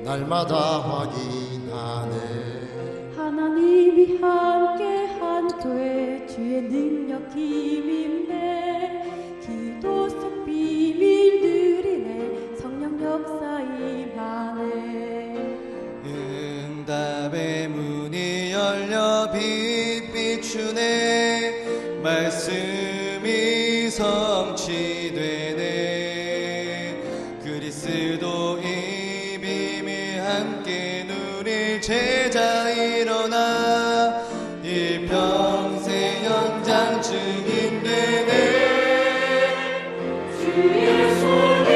날마다 확인하네. 하나님이 함께한 교회 주의 능력 힘입네. 기도 속 비밀들이네. 성령 역사 임하네. 응답의 문이 열려 빛 비추네. 말씀이 성취되네. 그리스도의 비밀 함께 누릴 제자 일어나 일평생 연장 증인 되네. 주의 손이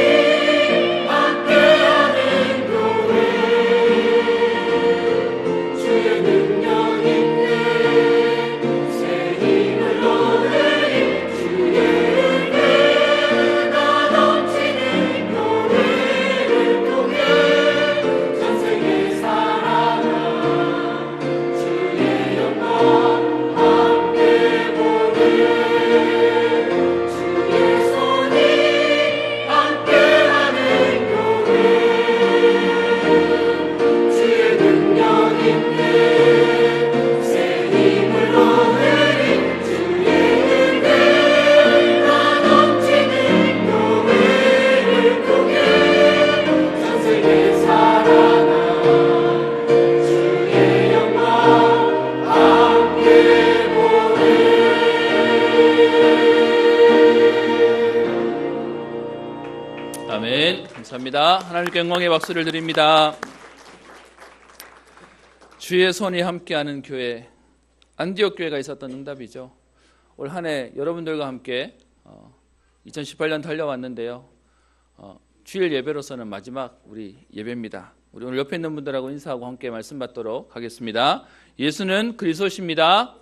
아멘. 감사합니다. 하나님께 영광의 박수를 드립니다. 주의 손이 함께하는 교회, 안디옥 교회가 있었던 응답이죠. 올 한 해 여러분들과 함께 2018년 달려왔는데요. 주일 예배로서는 마지막 우리 예배입니다. 우리 오늘 옆에 있는 분들하고 인사하고 함께 말씀 받도록 하겠습니다. 예수는 그리스도십니다.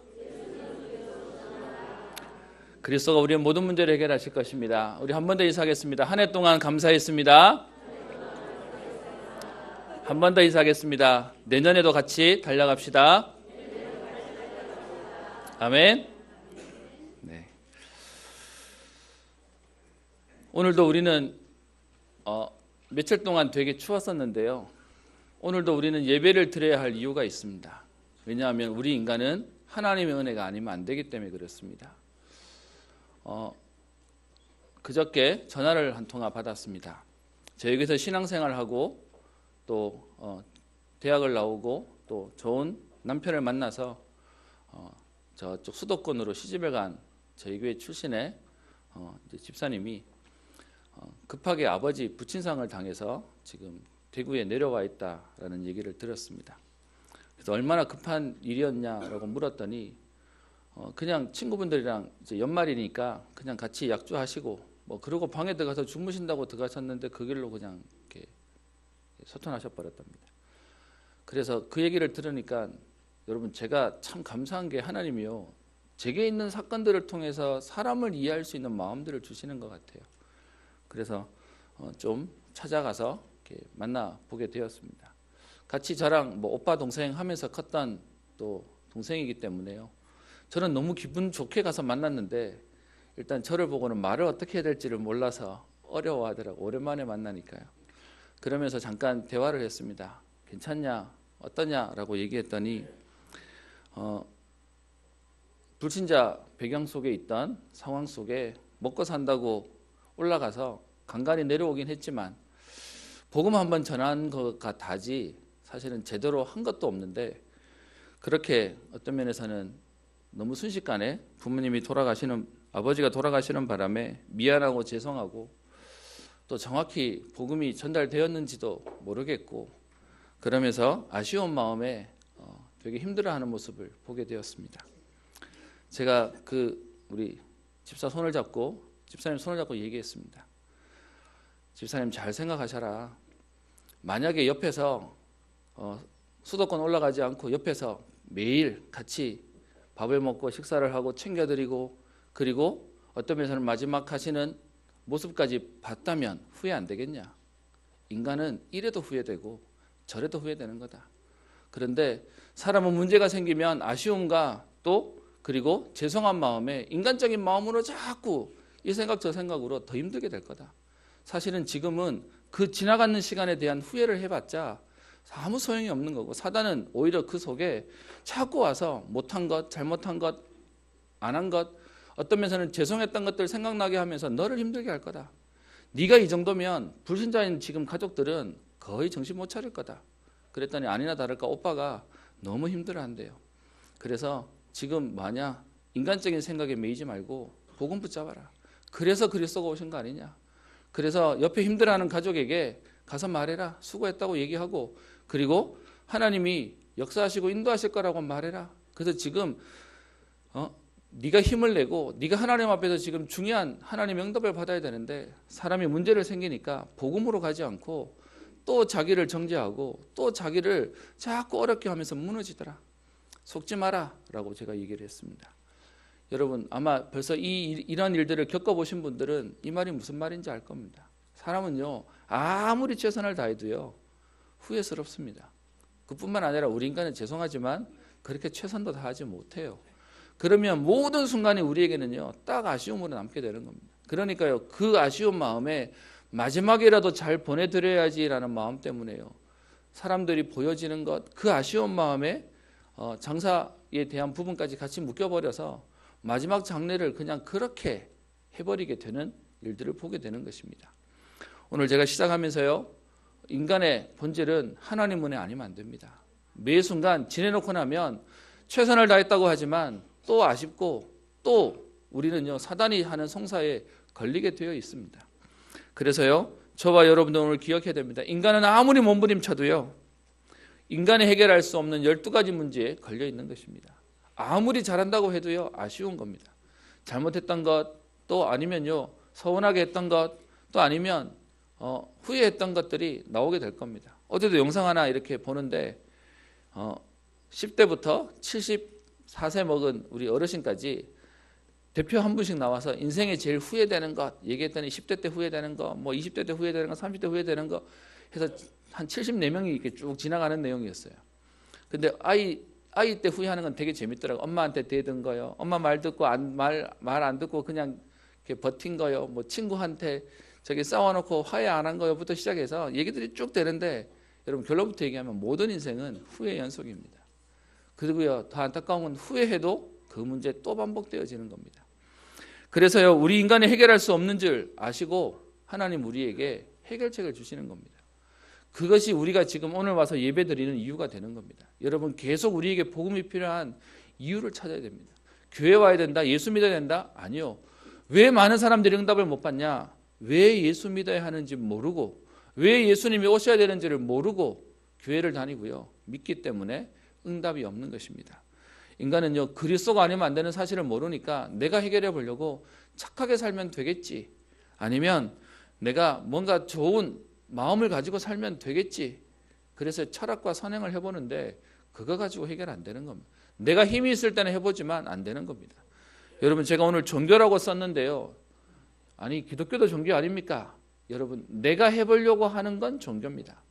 그리스도가 우리의 모든 문제를 해결하실 것입니다. 우리 한 번 더 인사하겠습니다. 한 해 동안 감사했습니다. 한 번 더 인사하겠습니다. 내년에도 같이 달려갑시다. 아멘. 네. 오늘도 우리는 며칠 동안 되게 추웠었는데요. 오늘도 우리는 예배를 드려야 할 이유가 있습니다. 왜냐하면 우리 인간은 하나님의 은혜가 아니면 안 되기 때문에 그렇습니다. 그저께 전화를 한 통화 받았습니다. 저에게서 신앙생활하고 또 대학을 나오고 또 좋은 남편을 만나서 저쪽 수도권으로 시집을 간 저희 교회 출신의 이제 집사님이 급하게 아버지 부친상을 당해서 지금 대구에 내려와 있다라는 얘기를 들었습니다. 그래서 얼마나 급한 일이었냐라고 물었더니 그냥 친구분들이랑 이제 연말이니까 그냥 같이 약주하시고 뭐 그러고 방에 들어가서 주무신다고 들어가셨는데 그 길로 그냥 이렇게 소천하셔 버렸답니다. 그래서 그 얘기를 들으니까 여러분 제가 참 감사한 게 하나님이요, 제게 있는 사건들을 통해서 사람을 이해할 수 있는 마음들을 주시는 것 같아요. 그래서 좀 찾아가서 이렇게 만나보게 되었습니다. 같이 저랑 뭐 오빠 동생 하면서 컸던 또 동생이기 때문에요. 저는 너무 기분 좋게 가서 만났는데 일단 저를 보고는 말을 어떻게 해야 될지를 몰라서 어려워하더라고요. 오랜만에 만나니까요. 그러면서 잠깐 대화를 했습니다. 괜찮냐? 어떠냐? 라고 얘기했더니 불신자 배경 속에 있던 상황 속에 먹고 산다고 올라가서 간간히 내려오긴 했지만 복음 한번 전한 것 같아지 사실은 제대로 한 것도 없는데 그렇게 어떤 면에서는 너무 순식간에 아버지가 돌아가시는 바람에 미안하고 죄송하고 또 정확히 복음이 전달되었는지도 모르겠고 그러면서 아쉬운 마음에 되게 힘들어하는 모습을 보게 되었습니다. 제가 우리 집사님 손을 잡고 얘기했습니다. 집사님 잘 생각하셔라. 만약에 옆에서 수도권 올라가지 않고 옆에서 매일 같이 밥을 먹고 식사를 하고 챙겨드리고 그리고 어떤 면에서는 마지막 하시는 모습까지 봤다면 후회 안 되겠냐? 인간은 이래도 후회되고 저래도 후회되는 거다. 그런데 사람은 문제가 생기면 아쉬움과 또 그리고 죄송한 마음에 인간적인 마음으로 자꾸 이 생각 저 생각으로 더 힘들게 될 거다. 사실은 지금은 그 지나가는 시간에 대한 후회를 해봤자 아무 소용이 없는 거고, 사단은 오히려 그 속에 자꾸 와서 못한 것, 잘못한 것, 안 한 것, 어떤 면에서는 죄송했던 것들 생각나게 하면서 너를 힘들게 할 거다. 네가 이 정도면 불신자인 지금 가족들은 거의 정신 못 차릴 거다. 그랬더니 아니나 다를까 오빠가 너무 힘들어한대요. 그래서 지금 뭐냐, 인간적인 생각에 매이지 말고 복음 붙잡아라. 그래서 그리스도가 오신 거 아니냐. 그래서 옆에 힘들어하는 가족에게 가서 말해라. 수고했다고 얘기하고, 그리고 하나님이 역사하시고 인도하실 거라고 말해라. 그래서 지금 네가 힘을 내고 네가 하나님 앞에서 지금 중요한 하나님의 응답을 받아야 되는데 사람이 문제를 생기니까 복음으로 가지 않고 또 자기를 정죄하고 또 자기를 자꾸 어렵게 하면서 무너지더라. 속지 마라 라고 제가 얘기를 했습니다. 여러분 아마 벌써 이런 일들을 겪어보신 분들은 이 말이 무슨 말인지 알 겁니다. 사람은요 아무리 최선을 다해도요 후회스럽습니다. 그뿐만 아니라 우리 인간은 죄송하지만 그렇게 최선도 다하지 못해요. 그러면 모든 순간이 우리에게는요 딱 아쉬움으로 남게 되는 겁니다. 그러니까요 그 아쉬운 마음에 마지막이라도 잘 보내드려야지라는 마음 때문에요 사람들이 보여지는 것, 그 아쉬운 마음에 장사에 대한 부분까지 같이 묶여버려서 마지막 장례를 그냥 그렇게 해버리게 되는 일들을 보게 되는 것입니다. 오늘 제가 시작하면서요 인간의 본질은 하나님 은혜 아니면 안 됩니다. 매 순간 지내놓고 나면 최선을 다했다고 하지만 또 아쉽고 또 우리는요 사단이 하는 송사에 걸리게 되어 있습니다. 그래서요 저와 여러분들 오늘 기억해야 됩니다. 인간은 아무리 몸부림쳐도요 인간이 해결할 수 없는 12가지 문제에 걸려 있는 것입니다. 아무리 잘한다고 해도요 아쉬운 겁니다. 잘못했던 것, 또 아니면요 서운하게 했던 것, 또 아니면 후회했던 것들이 나오게 될 겁니다. 어제도 영상 하나 이렇게 보는데 10대부터 74세 먹은 우리 어르신까지 대표 한 분씩 나와서 인생에 제일 후회되는 것 얘기했더니 10대 때 후회되는 거, 뭐 20대 때 후회되는 거, 30대 후회되는 거 해서 한 74명이 이렇게 쭉 지나가는 내용이었어요. 근데 아이 때 후회하는 건 되게 재밌더라고요. 엄마한테 대든 거요. 엄마 말 듣고 말 안 듣고 그냥 이렇게 버틴 거요. 뭐 친구한테 저기 싸워놓고 화해 안 한 거요부터 시작해서 얘기들이 쭉 되는데 여러분 결론부터 얘기하면 모든 인생은 후회 연속입니다. 그리고요 더 안타까운 건 후회해도 그 문제 또 반복되어지는 겁니다. 그래서요 우리 인간이 해결할 수 없는 줄 아시고 하나님 우리에게 해결책을 주시는 겁니다. 그것이 우리가 지금 오늘 와서 예배드리는 이유가 되는 겁니다. 여러분 계속 우리에게 복음이 필요한 이유를 찾아야 됩니다. 교회 와야 된다, 예수 믿어야 된다? 아니요. 왜 많은 사람들이 응답을 못 받냐? 왜 예수 믿어야 하는지 모르고 왜 예수님이 오셔야 되는지를 모르고 교회를 다니고요 믿기 때문에 응답이 없는 것입니다. 인간은요 그리스도가 아니면 안 되는 사실을 모르니까 내가 해결해 보려고 착하게 살면 되겠지, 아니면 내가 뭔가 좋은 마음을 가지고 살면 되겠지, 그래서 철학과 선행을 해보는데 그거 가지고 해결 안 되는 겁니다. 내가 힘이 있을 때는 해보지만 안 되는 겁니다. 여러분 제가 오늘 종교라고 썼는데요 아니 기독교도 종교 아닙니까? 여러분 내가 해보려고 하는 건 종교입니다.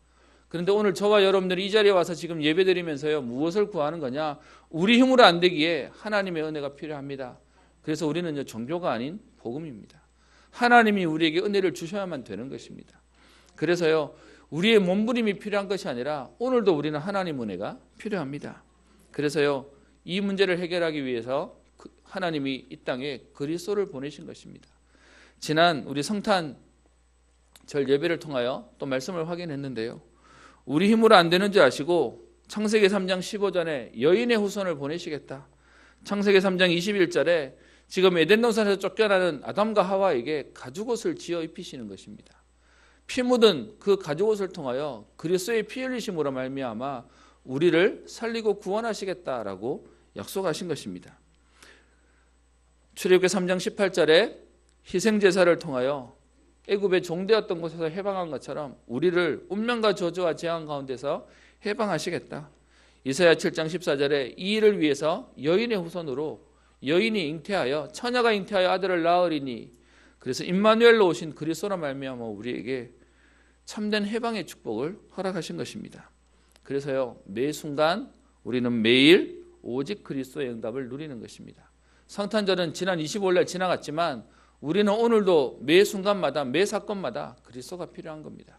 그런데 오늘 저와 여러분들이 이 자리에 와서 지금 예배드리면서요 무엇을 구하는 거냐? 우리 힘으로 안 되기에 하나님의 은혜가 필요합니다. 그래서 우리는 종교가 아닌 복음입니다. 하나님이 우리에게 은혜를 주셔야만 되는 것입니다. 그래서요 우리의 몸부림이 필요한 것이 아니라 오늘도 우리는 하나님 은혜가 필요합니다. 그래서요 이 문제를 해결하기 위해서 하나님이 이 땅에 그리스도를 보내신 것입니다. 지난 우리 성탄절 예배를 통하여 또 말씀을 확인했는데요 우리 힘으로 안 되는 줄 아시고 창세기 3장 15절에 여인의 후손을 보내시겠다. 창세기 3장 21절에 지금 에덴 동산에서 쫓겨나는 아담과 하와에게 가죽옷을 지어 입히시는 것입니다. 피 묻은 그 가죽옷을 통하여 그리스도의 피 흘리심으로 말미암아 우리를 살리고 구원하시겠다라고 약속하신 것입니다. 출애굽기 3장 18절에 희생제사를 통하여 애굽의 종되었던 곳에서 해방한 것처럼 우리를 운명과 저주와 재앙 가운데서 해방하시겠다. 이사야 7장 14절에 이 일을 위해서 여인의 후손으로 여인이 잉태하여 처녀가 잉태하여 아들을 낳으리니 그래서 임마누엘로 오신 그리스도로 말미암아 우리에게 참된 해방의 축복을 허락하신 것입니다. 그래서요 매 순간 우리는 매일 오직 그리스도의 응답을 누리는 것입니다. 성탄절은 지난 25일날 지나갔지만 우리는 오늘도 매 순간마다 매 사건마다 그리스도가 필요한 겁니다.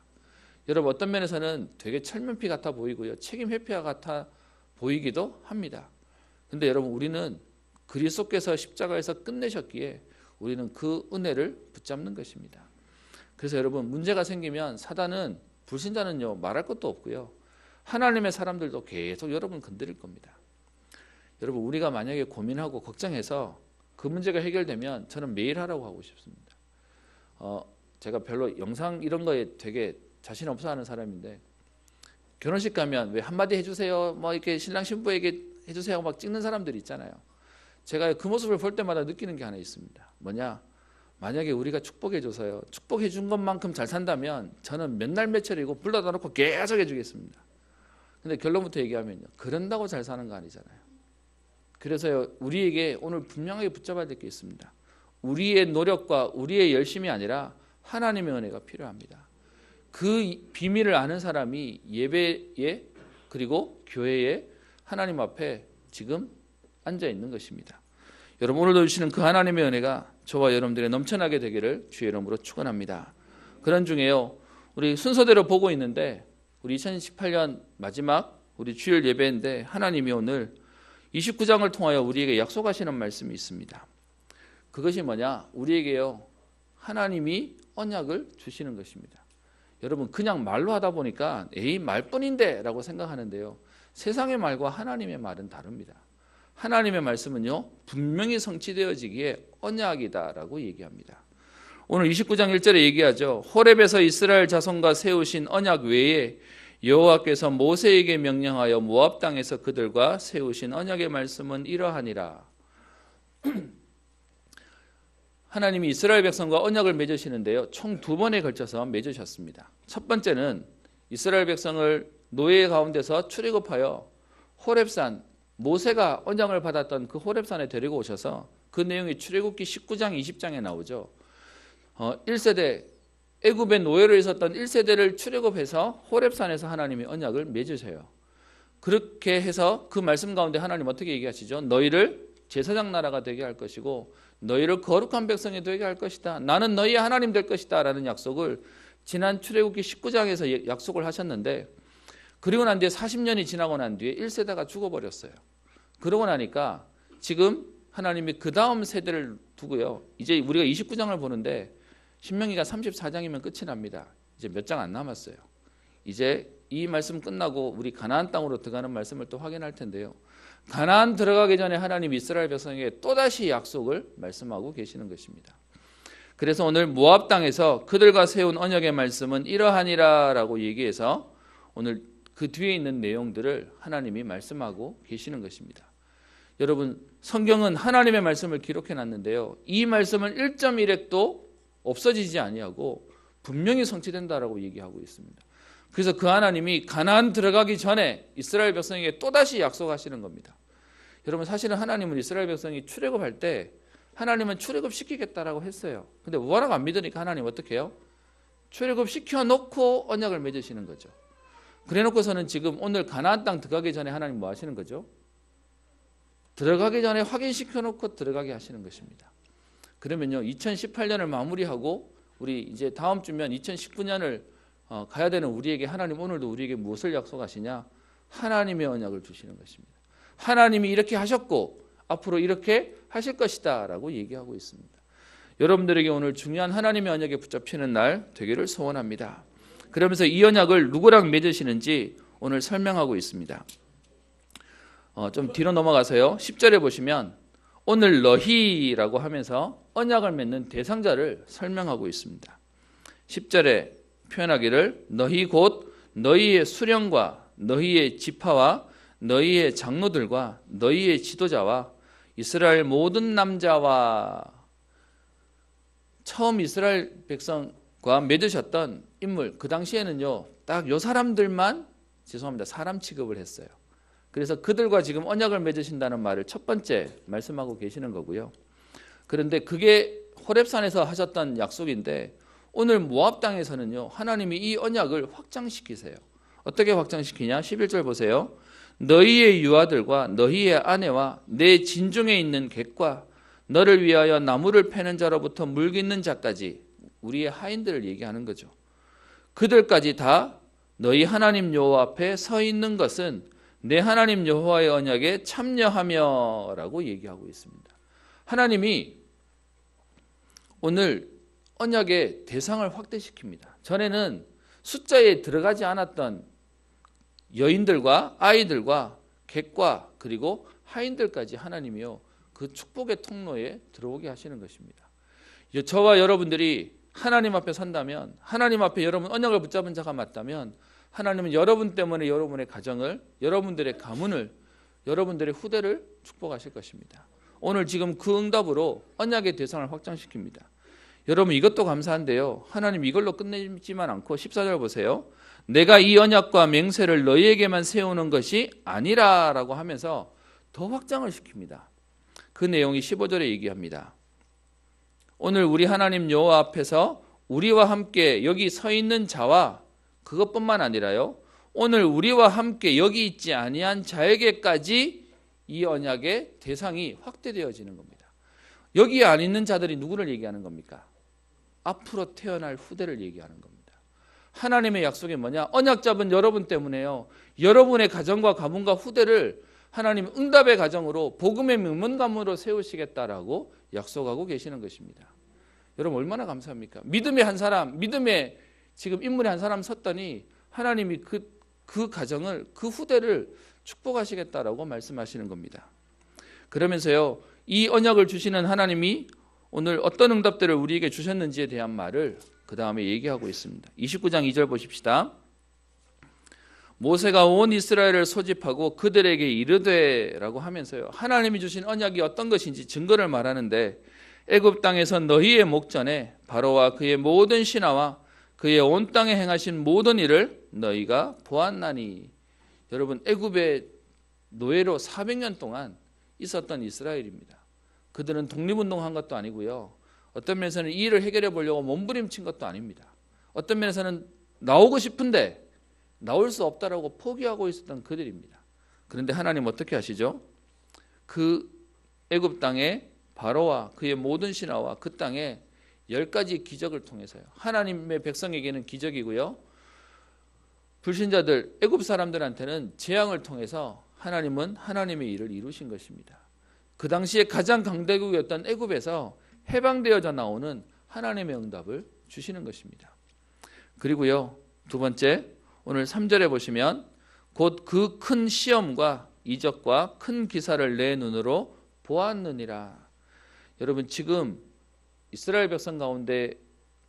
여러분 어떤 면에서는 되게 철면피 같아 보이고요. 책임 회피와 같아 보이기도 합니다. 근데 여러분 우리는 그리스도께서 십자가에서 끝내셨기에 우리는 그 은혜를 붙잡는 것입니다. 그래서 여러분 문제가 생기면 사단은 불신자는요 말할 것도 없고요. 하나님의 사람들도 계속 여러분 건드릴 겁니다. 여러분 우리가 만약에 고민하고 걱정해서 그 문제가 해결되면 저는 매일 하라고 하고 싶습니다. 제가 별로 영상 이런 거에 되게 자신 없어 하는 사람인데 결혼식 가면 왜 한마디 해주세요 뭐 이렇게 신랑 신부에게 해주세요 막 찍는 사람들이 있잖아요. 제가 그 모습을 볼 때마다 느끼는 게 하나 있습니다. 뭐냐, 만약에 우리가 축복해줘서요 축복해준 것만큼 잘 산다면 저는 몇 날 며칠이고 불러다 놓고 계속 해주겠습니다. 근데 결론부터 얘기하면요 그런다고 잘 사는 거 아니잖아요. 그래서요 우리에게 오늘 분명하게 붙잡아야 될 게 있습니다. 우리의 노력과 우리의 열심이 아니라 하나님의 은혜가 필요합니다. 그 비밀을 아는 사람이 예배에 그리고 교회에 하나님 앞에 지금 앉아 있는 것입니다. 여러분 오늘도 주시는 그 하나님의 은혜가 저와 여러분들의 넘쳐나게 되기를 주의 이름으로 축원합니다. 그런 중에요 우리 순서대로 보고 있는데 우리 2018년 마지막 우리 주일 예배인데 하나님이 오늘 29장을 통하여 우리에게 약속하시는 말씀이 있습니다. 그것이 뭐냐, 우리에게요 하나님이 언약을 주시는 것입니다. 여러분 그냥 말로 하다 보니까 에이 말뿐인데 라고 생각하는데요 세상의 말과 하나님의 말은 다릅니다. 하나님의 말씀은요 분명히 성취되어지기에 언약이다 라고 얘기합니다. 오늘 29장 1절에 얘기하죠. 호렙에서 이스라엘 자손과 세우신 언약 외에 여호와께서 모세에게 명령하여 모압 땅에서 그들과 세우신 언약의 말씀은 이러하니라. 하나님이 이스라엘 백성과 언약을 맺으시는데요 총 2번에 걸쳐서 맺으셨습니다. 첫 번째는 이스라엘 백성을 노예 가운데서 출애굽하여 호렙산, 모세가 언약을 받았던 그 호렙산에 데리고 오셔서 그 내용이 출애굽기 19장 20장에 나오죠. 1세대 애굽의 노예로 있었던 1세대를 출애굽해서 호렙산에서 하나님이 언약을 맺으셔요. 그렇게 해서 그 말씀 가운데 하나님 어떻게 얘기하시죠? 너희를 제사장 나라가 되게 할 것이고 너희를 거룩한 백성이 되게 할 것이다. 나는 너희의 하나님 될 것이다 라는 약속을 지난 출애굽기 19장에서 약속을 하셨는데 그리고 난 뒤에 40년이 지나고 난 뒤에 1세대가 죽어버렸어요. 그러고 나니까 지금 하나님이 그 다음 세대를 두고요 이제 우리가 29장을 보는데 신명기가 34장이면 끝이 납니다. 이제 몇 장 안 남았어요. 이제 이 말씀 끝나고 우리 가나안 땅으로 들어가는 말씀을 또 확인할 텐데요 가나안 들어가기 전에 하나님 이스라엘 백성에게 또다시 약속을 말씀하고 계시는 것입니다. 그래서 오늘 모압 땅에서 그들과 세운 언약의 말씀은 이러하니라 라고 얘기해서 오늘 그 뒤에 있는 내용들을 하나님이 말씀하고 계시는 것입니다. 여러분 성경은 하나님의 말씀을 기록해 놨는데요 이 말씀은 1.1획도 없어지지 아니하고 분명히 성취된다라고 얘기하고 있습니다. 그래서 그 하나님이 가나안 들어가기 전에 이스라엘 백성에게 또다시 약속하시는 겁니다. 여러분 사실은 하나님은 이스라엘 백성이 출애굽할 때 하나님은 출애굽시키겠다라고 했어요. 근데 워낙 안 믿으니까 하나님 어떻게 해요? 출애굽시켜놓고 언약을 맺으시는 거죠. 그래놓고서는 지금 오늘 가나안 땅 들어가기 전에 하나님 뭐 하시는 거죠? 들어가기 전에 확인시켜놓고 들어가게 하시는 것입니다. 그러면요 2018년을 마무리하고 우리 이제 다음 주면 2019년을 가야 되는 우리에게 하나님 오늘도 우리에게 무엇을 약속하시냐? 하나님의 언약을 주시는 것입니다. 하나님이 이렇게 하셨고 앞으로 이렇게 하실 것이다 라고 얘기하고 있습니다. 여러분들에게 오늘 중요한 하나님의 언약에 붙잡히는 날 되기를 소원합니다. 그러면서 이 언약을 누구랑 맺으시는지 오늘 설명하고 있습니다. 좀 뒤로 넘어가서요 10절에 보시면 오늘 너희라고 하면서 언약을 맺는 대상자를 설명하고 있습니다. 10절에 표현하기를 너희 곧 너희의 수령과 너희의 지파와 너희의 장로들과 너희의 지도자와 이스라엘 모든 남자와 처음 이스라엘 백성과 맺으셨던 인물 그 당시에는요 딱 요 사람들만 죄송합니다 사람 취급을 했어요. 그래서 그들과 지금 언약을 맺으신다는 말을 첫 번째 말씀하고 계시는 거고요. 그런데 그게 호렙산에서 하셨던 약속인데 오늘 모압 땅에서는요 하나님이 이 언약을 확장시키세요. 어떻게 확장시키냐? 11절 보세요. 너희의 유아들과 너희의 아내와 내 진중에 있는 객과 너를 위하여 나무를 패는 자로부터 물 깃는 자까지 우리의 하인들을 얘기하는 거죠. 그들까지 다 너희 하나님 여호와 앞에 서 있는 것은 내 하나님 여호와의 언약에 참여하며 라고 얘기하고 있습니다. 하나님이 오늘 언약의 대상을 확대시킵니다. 전에는 숫자에 들어가지 않았던 여인들과 아이들과 객과 그리고 하인들까지 하나님이요 그 축복의 통로에 들어오게 하시는 것입니다. 저와 여러분들이 하나님 앞에 선다면, 하나님 앞에 여러분 언약을 붙잡은 자가 맞다면 하나님은 여러분 때문에 여러분의 가정을, 여러분들의 가문을, 여러분들의 후대를 축복하실 것입니다. 오늘 지금 그 응답으로 언약의 대상을 확장시킵니다. 여러분 이것도 감사한데요, 하나님 이걸로 끝내지만 않고 14절 보세요. 내가 이 언약과 맹세를 너희에게만 세우는 것이 아니라 라고 하면서 더 확장을 시킵니다. 그 내용이 15절에 얘기합니다. 오늘 우리 하나님 여호와 앞에서 우리와 함께 여기 서 있는 자와 그것뿐만 아니라요, 오늘 우리와 함께 여기 있지 아니한 자에게까지 이 언약의 대상이 확대되어지는 겁니다. 여기 안 있는 자들이 누구를 얘기하는 겁니까? 앞으로 태어날 후대를 얘기하는 겁니다. 하나님의 약속이 뭐냐? 언약 잡은 여러분 때문에요, 여러분의 가정과 가문과 후대를 하나님 응답의 가정으로 복음의 명문가문으로 세우시겠다라고 약속하고 계시는 것입니다. 여러분 얼마나 감사합니까? 믿음의 한 사람, 믿음의 지금 인물의 한 사람 섰더니 하나님이 그 가정을, 그 후대를 축복하시겠다라고 말씀하시는 겁니다. 그러면서요, 이 언약을 주시는 하나님이 오늘 어떤 응답들을 우리에게 주셨는지에 대한 말을 그 다음에 얘기하고 있습니다. 29장 2절 보십시다. 모세가 온 이스라엘을 소집하고 그들에게 이르되 라고 하면서요, 하나님이 주신 언약이 어떤 것인지 증거를 말하는데, 애굽 땅에서 너희의 목전에 바로와 그의 모든 신하와 그의 온 땅에 행하신 모든 일을 너희가 보았나니. 여러분 애굽의 노예로 400년 동안 있었던 이스라엘입니다. 그들은 독립운동한 것도 아니고요, 어떤 면에서는 이 일을 해결해 보려고 몸부림친 것도 아닙니다. 어떤 면에서는 나오고 싶은데 나올 수 없다라고 포기하고 있었던 그들입니다. 그런데 하나님 어떻게 하시죠? 그 애굽 땅에 바로와 그의 모든 신하와 그 땅에 10가지 기적을 통해서요, 하나님의 백성에게는 기적이고요, 불신자들 애굽 사람들한테는 재앙을 통해서 하나님은 하나님의 일을 이루신 것입니다. 그 당시에 가장 강대국이었던 애굽에서 해방되어져 나오는 하나님의 응답을 주시는 것입니다. 그리고요, 두 번째, 오늘 3절에 보시면 곧 그 큰 시험과 이적과 큰 기사를 내 눈으로 보았느니라. 여러분 지금 이스라엘 백성 가운데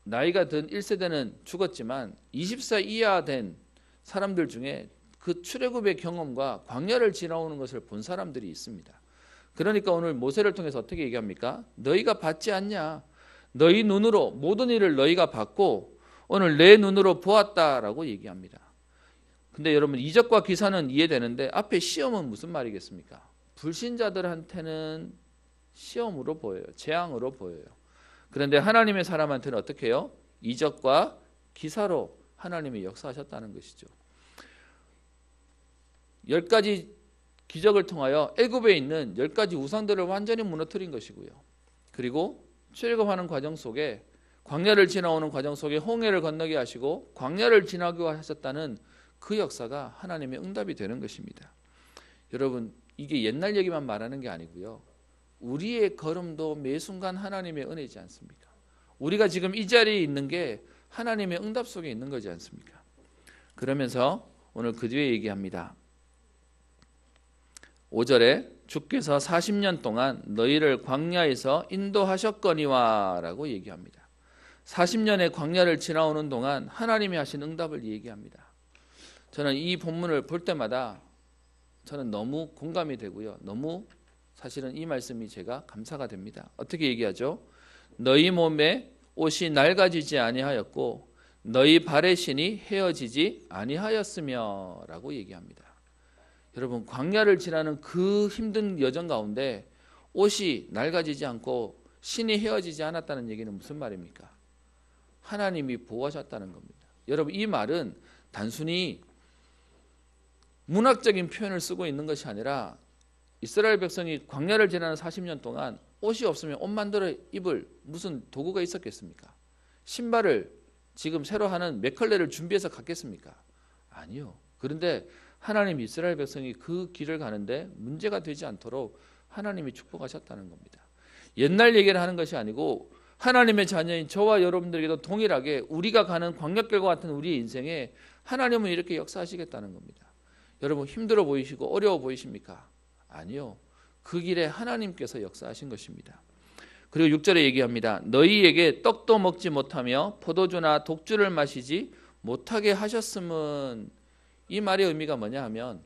나이가 든 1세대는 죽었지만 20살 이하 된 사람들 중에 그 출애굽의 경험과 광야를 지나오는 것을 본 사람들이 있습니다. 그러니까 오늘 모세를 통해서 어떻게 얘기합니까? 너희가 봤지 않냐? 너희 눈으로 모든 일을 너희가 봤고 오늘 내 눈으로 보았다라고 얘기합니다. 근데 여러분 이적과 기사는 이해되는데 앞에 시험은 무슨 말이겠습니까? 불신자들한테는 시험으로 보여요. 재앙으로 보여요. 그런데 하나님의 사람한테는 어떻게 해요? 이적과 기사로 하나님이 역사하셨다는 것이죠. 10가지 기적을 통하여 애굽에 있는 10가지 우상들을 완전히 무너뜨린 것이고요. 그리고 출애굽하는 과정 속에 광야를 지나오는 과정 속에 홍해를 건너게 하시고 광야를 지나게 하셨다는 그 역사가 하나님의 응답이 되는 것입니다. 여러분 이게 옛날 얘기만 말하는 게 아니고요, 우리의 걸음도 매 순간 하나님의 은혜이지 않습니까? 우리가 지금 이 자리에 있는 게 하나님의 응답 속에 있는 거지 않습니까? 그러면서 오늘 그 뒤에 얘기합니다. 5절에 주께서 40년 동안 너희를 광야에서 인도하셨거니와 라고 얘기합니다. 40년의 광야를 지나오는 동안 하나님이 하신 응답을 얘기합니다. 저는 이 본문을 볼 때마다 저는 너무 공감이 되고요, 너무 사실은 이 말씀이 제가 감사가 됩니다. 어떻게 얘기하죠? 너희 몸에 옷이 낡아지지 아니하였고 너희 발의 신이 헤어지지 아니하였으며 라고 얘기합니다. 여러분 광야를 지나는 그 힘든 여정 가운데 옷이 낡아지지 않고 신이 헤어지지 않았다는 얘기는 무슨 말입니까? 하나님이 보호하셨다는 겁니다. 여러분 이 말은 단순히 문학적인 표현을 쓰고 있는 것이 아니라 이스라엘 백성이 광야를 지나는 40년 동안 옷이 없으면 옷 만들어 입을 무슨 도구가 있었겠습니까? 신발을 지금 새로 하는 맥컬레를 준비해서 갔겠습니까? 아니요. 그런데 하나님 이스라엘 백성이 그 길을 가는데 문제가 되지 않도록 하나님이 축복하셨다는 겁니다. 옛날 얘기를 하는 것이 아니고 하나님의 자녀인 저와 여러분들에게도 동일하게 우리가 가는 광역길과 같은 우리의 인생에 하나님은 이렇게 역사하시겠다는 겁니다. 여러분 힘들어 보이시고 어려워 보이십니까? 아니요. 그 길에 하나님께서 역사하신 것입니다. 그리고 6절에 얘기합니다. 너희에게 떡도 먹지 못하며 포도주나 독주를 마시지 못하게 하셨음은, 이 말의 의미가 뭐냐 하면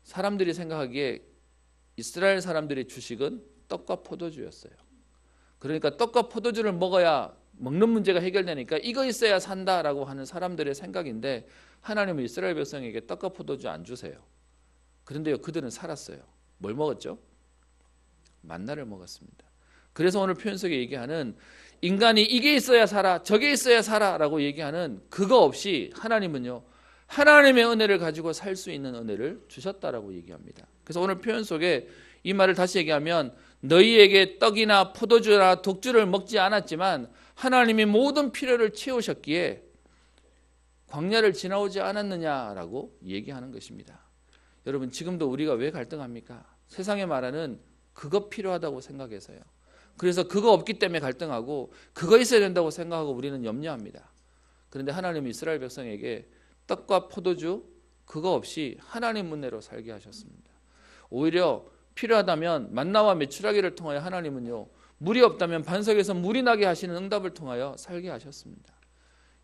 사람들이 생각하기에 이스라엘 사람들의 주식은 떡과 포도주였어요. 그러니까 떡과 포도주를 먹어야 먹는 문제가 해결되니까 이거 있어야 산다라고 하는 사람들의 생각인데, 하나님은 이스라엘 백성에게 떡과 포도주 안 주세요. 그런데요, 그들은 살았어요. 뭘 먹었죠? 만나를 먹었습니다. 그래서 오늘 표현 속에 얘기하는 인간이 이게 있어야 살아, 저게 있어야 살아라고 얘기하는 그거 없이 하나님은요, 하나님의 은혜를 가지고 살 수 있는 은혜를 주셨다라고 얘기합니다. 그래서 오늘 표현 속에 이 말을 다시 얘기하면, 너희에게 떡이나 포도주나 독주를 먹지 않았지만 하나님이 모든 필요를 채우셨기에 광야를 지나오지 않았느냐라고 얘기하는 것입니다. 여러분, 지금도 우리가 왜 갈등합니까? 세상에 말하는 그거 필요하다고 생각해서요. 그래서 그거 없기 때문에 갈등하고 그거 있어야 된다고 생각하고 우리는 염려합니다. 그런데 하나님이 이스라엘 백성에게 떡과 포도주 그거 없이 하나님 은혜로 살게 하셨습니다. 오히려 필요하다면 만나와 메추라기를 통하여 하나님은요, 물이 없다면 반석에서 물이 나게 하시는 응답을 통하여 살게 하셨습니다.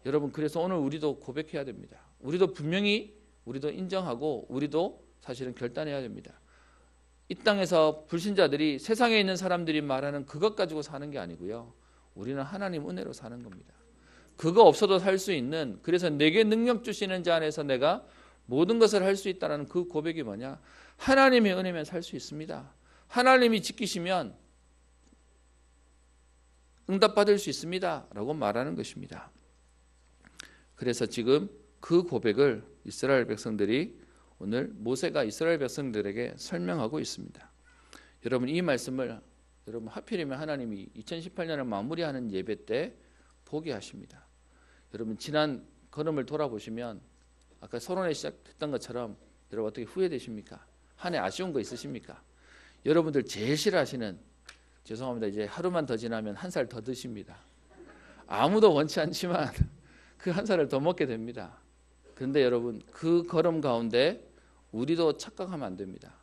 여러분, 그래서 오늘 우리도 고백해야 됩니다. 우리도 분명히 우리도 인정하고 우리도 사실은 결단해야 됩니다. 이 땅에서 불신자들이 세상에 있는 사람들이 말하는 그것 가지고 사는 게 아니고요, 우리는 하나님 은혜로 사는 겁니다. 그거 없어도 살 수 있는, 그래서 내게 능력 주시는 자 안에서 내가 모든 것을 할 수 있다는 그 고백이 뭐냐? 하나님의 은혜면 살 수 있습니다. 하나님이 지키시면 응답받을 수 있습니다 라고 말하는 것입니다. 그래서 지금 그 고백을 이스라엘 백성들이, 오늘 모세가 이스라엘 백성들에게 설명하고 있습니다. 여러분, 이 말씀을 여러분 하필이면 하나님이 2018년을 마무리하는 예배 때 보게 하십니다. 여러분, 지난 걸음을 돌아보시면 아까 서론에 시작했던 것처럼 여러분 어떻게 후회되십니까? 한 해 아쉬운 거 있으십니까? 여러분들 제일 싫어하시는, 죄송합니다, 이제 하루만 더 지나면 한 살 더 드십니다. 아무도 원치 않지만 그 한 살을 더 먹게 됩니다. 그런데 여러분, 그 걸음 가운데 우리도 착각하면 안 됩니다.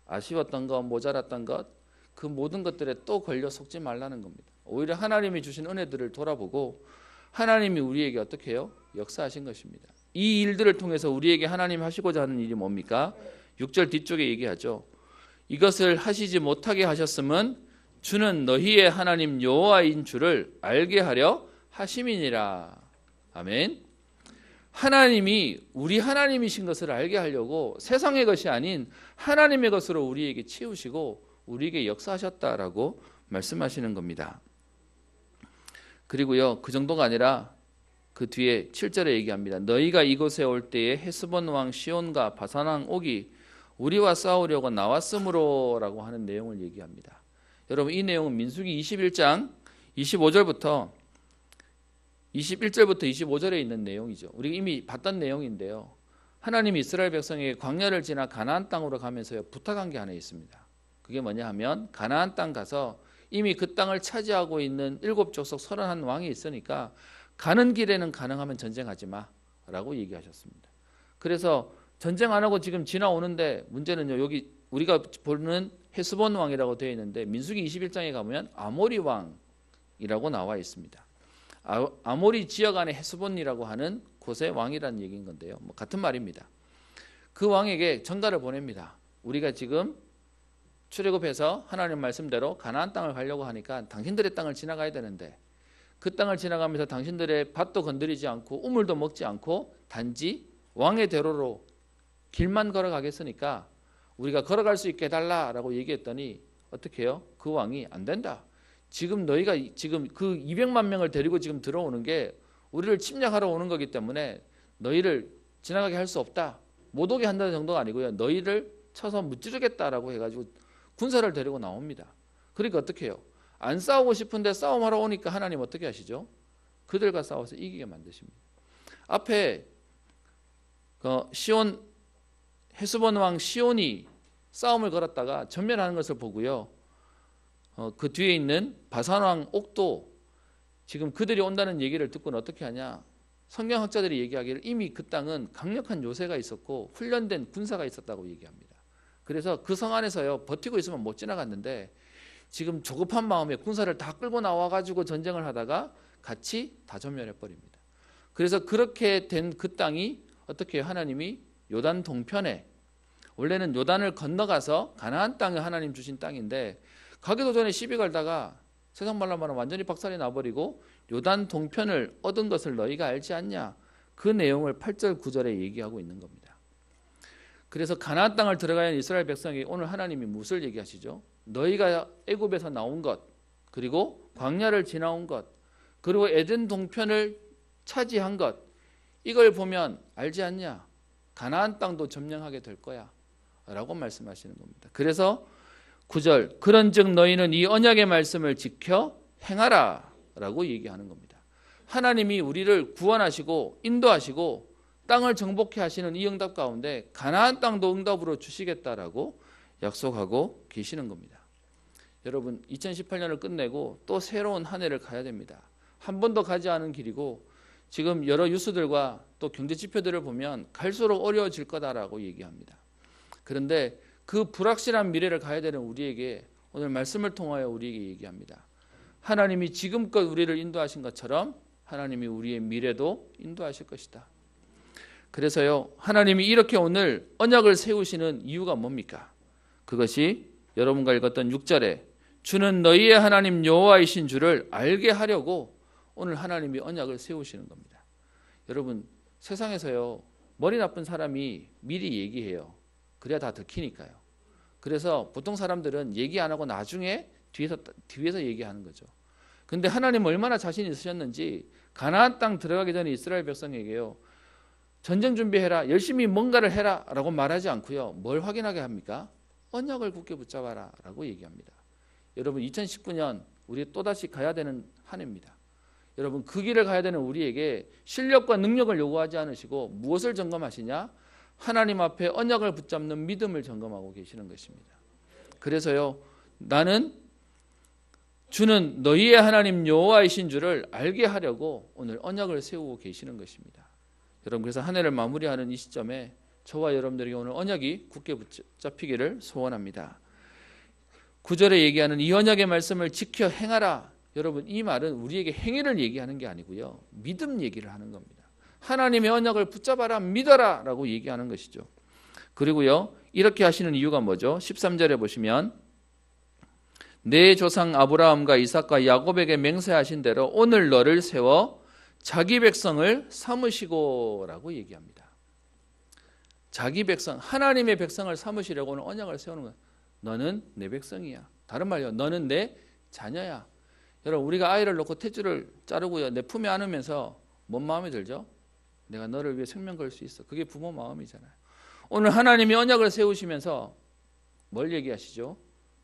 아쉬웠던 것, 모자랐던 것, 그 모든 것들에 또 걸려 속지 말라는 겁니다. 오히려 하나님이 주신 은혜들을 돌아보고 하나님이 우리에게 어떻게 해요? 역사하신 것입니다. 이 일들을 통해서 우리에게 하나님 하시고자 하는 일이 뭡니까? 6절 뒤쪽에 얘기하죠. 이것을 하시지 못하게 하셨음은 주는 너희의 하나님 여호와인 줄을 알게 하려 하심이니라. 아멘. 하나님이 우리 하나님이신 것을 알게 하려고 세상의 것이 아닌 하나님의 것으로 우리에게 치우시고 우리에게 역사하셨다라고 말씀하시는 겁니다. 그리고요, 그 정도가 아니라 그 뒤에 7절에 얘기합니다. 너희가 이곳에 올 때에 헤스본 왕 시온과 바산 왕 옥이 우리와 싸우려고 나왔으므로 라고 하는 내용을 얘기합니다. 여러분, 이 내용은 민수기 21장 25절부터 21절부터 25절에 있는 내용이죠. 우리가 이미 봤던 내용인데요, 하나님이 이스라엘 백성에게 광야를 지나 가나안 땅으로 가면서 부탁한 게 하나 있습니다. 그게 뭐냐 하면, 가나안 땅 가서 이미 그 땅을 차지하고 있는 7족속 31왕이 있으니까 가는 길에는 가능하면 전쟁하지 마라고 얘기하셨습니다. 그래서 전쟁 안 하고 지금 지나오는데, 문제는요, 여기 우리가 보는 헤스본 왕이라고 되어 있는데 민수기 21장에 가면 아모리 왕이라고 나와 있습니다. 아모리 지역 안에 헤스본이라고 하는 곳의 왕이라는 얘기인 건데요, 같은 말입니다. 그 왕에게 전가를 보냅니다. 우리가 지금 출애굽해서 하나님 말씀대로 가나안 땅을 가려고 하니까 당신들의 땅을 지나가야 되는데, 그 땅을 지나가면서 당신들의 밭도 건드리지 않고 우물도 먹지 않고 단지 왕의 대로로 길만 걸어가겠으니까 우리가 걸어갈 수 있게 해달라라고 얘기했더니 어떻게 해요? 그 왕이 안 된다. 지금 너희가 지금 그 200만 명을 데리고 지금 들어오는 게 우리를 침략하러 오는 거기 때문에 너희를 지나가게 할 수 없다. 못 오게 한다는 정도가 아니고요, 너희를 쳐서 무찌르겠다라고 해가지고 군사를 데리고 나옵니다. 그러니까 어떻게 해요? 안 싸우고 싶은데 싸움하러 오니까 하나님 어떻게 하시죠? 그들과 싸워서 이기게 만드십니다. 앞에 시온 헤스본 왕 시온이 싸움을 걸었다가 전멸하는 것을 보고요. 그 뒤에 있는 바산 왕 옥도 지금 그들이 온다는 얘기를 듣고는 어떻게 하냐? 성경학자들이 얘기하기를 이미 그 땅은 강력한 요새가 있었고 훈련된 군사가 있었다고 얘기합니다. 그래서 그 성 안에서요 버티고 있으면 못 지나갔는데 지금 조급한 마음에 군사를 다 끌고 나와가지고 전쟁을 하다가 같이 다 전멸해 버립니다. 그래서 그렇게 된 그 땅이 어떻게 하나님이 요단 동편에, 원래는 요단을 건너가서 가나안 땅에 하나님 주신 땅인데 가기도 전에 시비 걸다가 세상 말로 말하면 완전히 박살이 나버리고 요단 동편을 얻은 것을 너희가 알지 않냐? 그 내용을 8절 9절에 얘기하고 있는 겁니다. 그래서 가나안 땅을 들어가야 하는 이스라엘 백성에게 오늘 하나님이 무엇을 얘기하시죠? 너희가 애굽에서 나온 것, 그리고 광야를 지나온 것, 그리고 에덴 동편을 차지한 것, 이걸 보면 알지 않냐? 가나안 땅도 점령하게 될 거야 라고 말씀하시는 겁니다. 그래서 9절, 그런즉 너희는 이 언약의 말씀을 지켜 행하라 라고 얘기하는 겁니다. 하나님이 우리를 구원하시고 인도하시고 땅을 정복해 하시는 이 응답 가운데 가나안 땅도 응답으로 주시겠다라고 약속하고 계시는 겁니다. 여러분 2018년을 끝내고 또 새로운 한 해를 가야 됩니다. 한 번도 가지 않은 길이고 지금 여러 뉴스들과 또 경제 지표들을 보면 갈수록 어려워질 거다라고 얘기합니다. 그런데 그 불확실한 미래를 가야 되는 우리에게 오늘 말씀을 통하여 우리에게 얘기합니다. 하나님이 지금껏 우리를 인도하신 것처럼 하나님이 우리의 미래도 인도하실 것이다. 그래서요, 하나님이 이렇게 오늘 언약을 세우시는 이유가 뭡니까? 그것이 여러분과 읽었던 6절에 주는 너희의 하나님 여호와이신 줄을 알게 하려고 오늘 하나님이 언약을 세우시는 겁니다. 여러분, 세상에서요, 머리 나쁜 사람이 미리 얘기해요. 그래야 다 들키니까요. 그래서 보통 사람들은 얘기 안 하고 나중에 뒤에서 얘기하는 거죠. 근데 하나님 얼마나 자신이 있으셨는지 가나안 땅 들어가기 전에 이스라엘 백성에게요, 전쟁 준비해라, 열심히 뭔가를 해라 라고 말하지 않고요, 뭘 확인하게 합니까? 언약을 굳게 붙잡아라 라고 얘기합니다. 여러분 2019년 우리 또다시 가야 되는 한 해입니다. 여러분 그 길을 가야 되는 우리에게 실력과 능력을 요구하지 않으시고 무엇을 점검하시냐? 하나님 앞에 언약을 붙잡는 믿음을 점검하고 계시는 것입니다. 그래서요, 나는 주는 너희의 하나님 여호와이신 줄을 알게 하려고 오늘 언약을 세우고 계시는 것입니다. 여러분 그래서 한 해를 마무리하는 이 시점에 저와 여러분들에게 오늘 언약이 굳게 붙잡히기를 소원합니다. 9절에 얘기하는 이 언약의 말씀을 지켜 행하라. 여러분 이 말은 우리에게 행위를 얘기하는 게 아니고요, 믿음 얘기를 하는 겁니다. 하나님의 언약을 붙잡아라, 믿어라 라고 얘기하는 것이죠. 그리고요, 이렇게 하시는 이유가 뭐죠? 13절에 보시면 내 조상 아브라함과 이삭과 야곱에게 맹세하신 대로 오늘 너를 세워 자기 백성을 삼으시고 라고 얘기합니다. 자기 백성, 하나님의 백성을 삼으시려고 오늘 언약을 세우는 거야. 너는 내 백성이야. 다른 말이요, 너는 내 자녀야. 여러분 우리가 아이를 놓고 탯줄을 자르고요, 내 품에 안으면서 뭔 마음이 들죠? 내가 너를 위해 생명 걸 수 있어. 그게 부모 마음이잖아요. 오늘 하나님이 언약을 세우시면서 뭘 얘기하시죠?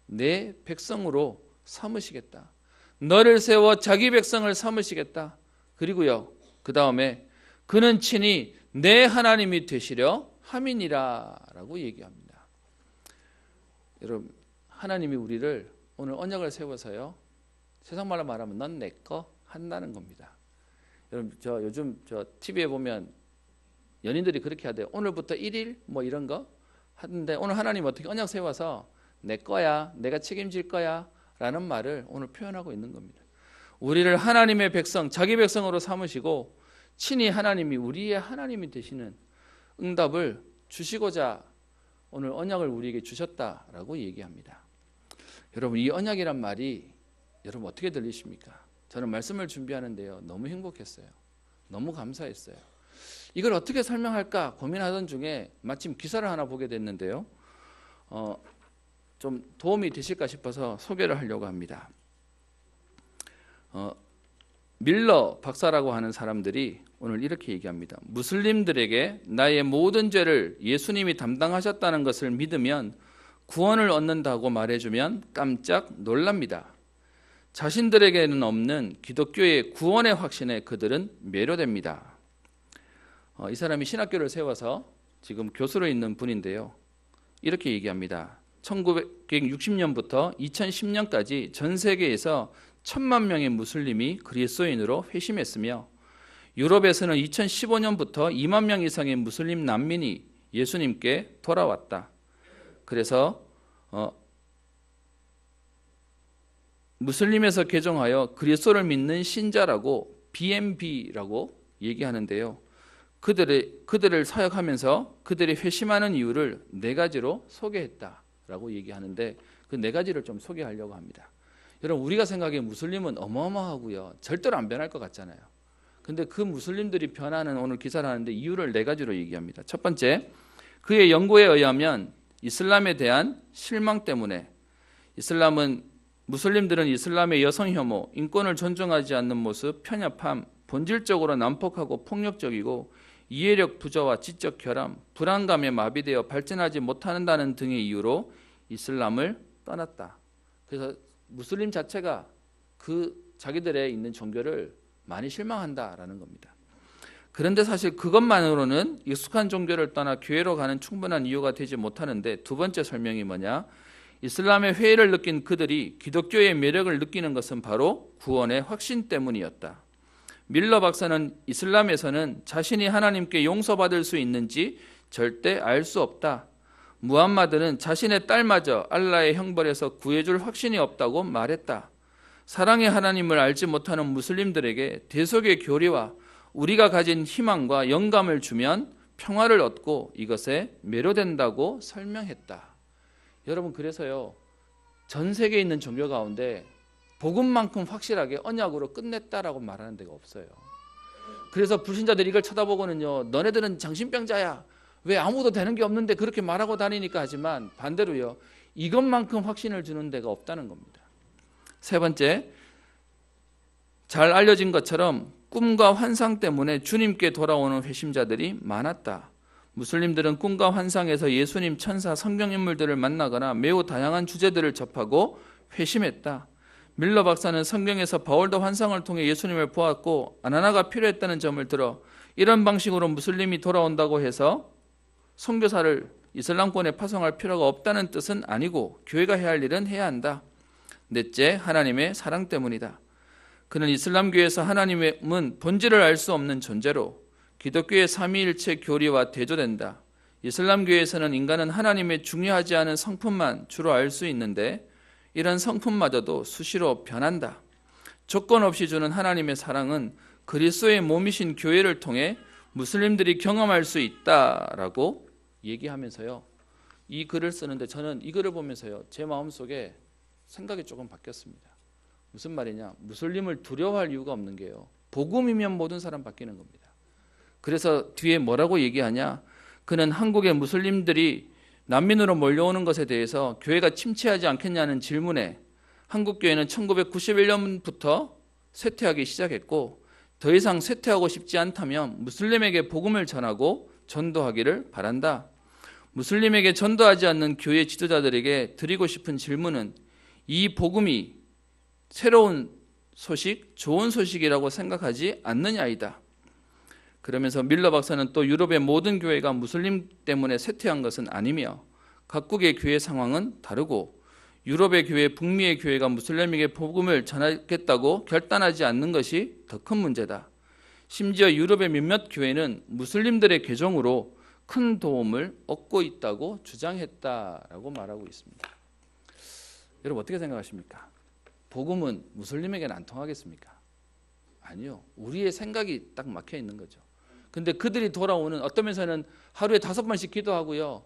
내 백성으로 삼으시겠다. 너를 세워 자기 백성을 삼으시겠다. 그리고요, 그 다음에 그는 친히 내 하나님이 되시려 함이니라 라고 얘기합니다. 여러분 하나님이 우리를 오늘 언약을 세워서요, 세상 말로 말하면 넌 내 거 한다는 겁니다. 여러분 저 요즘 저 TV에 보면 연인들이 그렇게 하대요. 오늘부터 1일 뭐 이런 거 하는데 오늘 하나님 어떻게 언약 세워서 내 거야, 내가 책임질 거야 라는 말을 오늘 표현하고 있는 겁니다. 우리를 하나님의 백성, 자기 백성으로 삼으시고 친히 하나님이 우리의 하나님이 되시는 응답을 주시고자 오늘 언약을 우리에게 주셨다라고 얘기합니다. 여러분 이 언약이란 말이 여러분 어떻게 들리십니까? 저는 말씀을 준비하는데요, 너무 행복했어요. 너무 감사했어요. 이걸 어떻게 설명할까 고민하던 중에 마침 기사를 하나 보게 됐는데요, 좀 도움이 되실까 싶어서 소개를 하려고 합니다. 밀러 박사라고 하는 사람들이 오늘 이렇게 얘기합니다. 무슬림들에게 나의 모든 죄를 예수님이 담당하셨다는 것을 믿으면 구원을 얻는다고 말해주면 깜짝 놀랍니다. 자신들에게는 없는 기독교의 구원의 확신에 그들은 매료됩니다. 이 사람이 신학교를 세워서 지금 교수로 있는 분인데요. 이렇게 얘기합니다. 1960년부터 2010년까지 전 세계에서 1,000만 명의 무슬림이 그리스도인으로 회심했으며 유럽에서는 2015년부터 2만 명 이상의 무슬림 난민이 예수님께 돌아왔다. 그래서 무슬림에서 개종하여 그리스도를 믿는 신자라고 BMB라고 얘기하는데요. 그들을 사역하면서 그들이 회심하는 이유를 4가지로 소개했다라고 얘기하는데 그 4가지를 좀 소개하려고 합니다. 여러분, 우리가 생각해 무슬림은 어마어마하고요. 절대로 안 변할 것 같잖아요. 근데 그 무슬림들이 변하는 오늘 기사를 하는데 이유를 4가지로 얘기합니다. 첫 번째, 그의 연구에 의하면 이슬람에 대한 실망 때문에 무슬림들은 이슬람의 여성 혐오, 인권을 존중하지 않는 모습, 편협함, 본질적으로 난폭하고 폭력적이고 이해력 부저와 지적 결함, 불안감에 마비되어 발전하지 못한다는 등의 이유로 이슬람을 떠났다. 그래서 무슬림 자체가 자기들의 있는 종교를 많이 실망한다라는 겁니다. 그런데 사실 그것만으로는 익숙한 종교를 떠나 교회로 가는 충분한 이유가 되지 못하는데 두 번째 설명이 뭐냐? 이슬람의 회의를 느낀 그들이 기독교의 매력을 느끼는 것은 바로 구원의 확신 때문이었다. 밀러 박사는 이슬람에서는 자신이 하나님께 용서받을 수 있는지 절대 알 수 없다. 무함마드는 자신의 딸마저 알라의 형벌에서 구해줄 확신이 없다고 말했다. 사랑의 하나님을 알지 못하는 무슬림들에게 대속의 교리와 우리가 가진 희망과 영감을 주면 평화를 얻고 이것에 매료된다고 설명했다. 여러분, 그래서요, 전 세계에 있는 종교 가운데 복음만큼 확실하게 언약으로 끝냈다라고 말하는 데가 없어요. 그래서 불신자들이 이걸 쳐다보고는요, 너네들은 정신병자야, 왜 아무도 되는 게 없는데 그렇게 말하고 다니니까 하지만 반대로요, 이것만큼 확신을 주는 데가 없다는 겁니다. 세 번째, 잘 알려진 것처럼 꿈과 환상 때문에 주님께 돌아오는 회심자들이 많았다. 무슬림들은 꿈과 환상에서 예수님, 천사, 성경 인물들을 만나거나 매우 다양한 주제들을 접하고 회심했다. 밀러 박사는 성경에서 바울도 환상을 통해 예수님을 보았고 아나나가 필요했다는 점을 들어 이런 방식으로 무슬림이 돌아온다고 해서 선교사를 이슬람권에 파송할 필요가 없다는 뜻은 아니고 교회가 해야 할 일은 해야 한다. 넷째, 하나님의 사랑 때문이다. 그는 이슬람교에서 하나님은 본질을 알 수 없는 존재로 기독교의 삼위일체 교리와 대조된다. 이슬람교에서는 인간은 하나님의 중요하지 않은 성품만 주로 알 수 있는데 이런 성품마저도 수시로 변한다. 조건 없이 주는 하나님의 사랑은 그리스도의 몸이신 교회를 통해 무슬림들이 경험할 수 있다라고 얘기하면서요, 이 글을 쓰는데 저는 이 글을 보면서요, 제 마음속에 생각이 조금 바뀌었습니다. 무슨 말이냐? 무슬림을 두려워할 이유가 없는 게요, 복음이면 모든 사람 바뀌는 겁니다. 그래서 뒤에 뭐라고 얘기하냐? 그는 한국의 무슬림들이 난민으로 몰려오는 것에 대해서 교회가 침체하지 않겠냐는 질문에 한국 교회는 1991년부터 쇠퇴하기 시작했고 더 이상 쇠퇴하고 싶지 않다면 무슬림에게 복음을 전하고 전도하기를 바란다. 무슬림에게 전도하지 않는 교회 지도자들에게 드리고 싶은 질문은 이 복음이 새로운 소식, 좋은 소식이라고 생각하지 않느냐이다. 그러면서 밀러 박사는 또 유럽의 모든 교회가 무슬림 때문에 쇠퇴한 것은 아니며 각국의 교회 상황은 다르고 유럽의 교회, 북미의 교회가 무슬림에게 복음을 전하겠다고 결단하지 않는 것이 더 큰 문제다. 심지어 유럽의 몇몇 교회는 무슬림들의 개종으로 큰 도움을 얻고 있다고 주장했다라고 말하고 있습니다. 여러분, 어떻게 생각하십니까? 복음은 무슬림에게는 안 통하겠습니까? 아니요. 우리의 생각이 딱 막혀 있는 거죠. 근데 그들이 돌아오는, 어떤 면에서는 하루에 5번씩 기도하고요,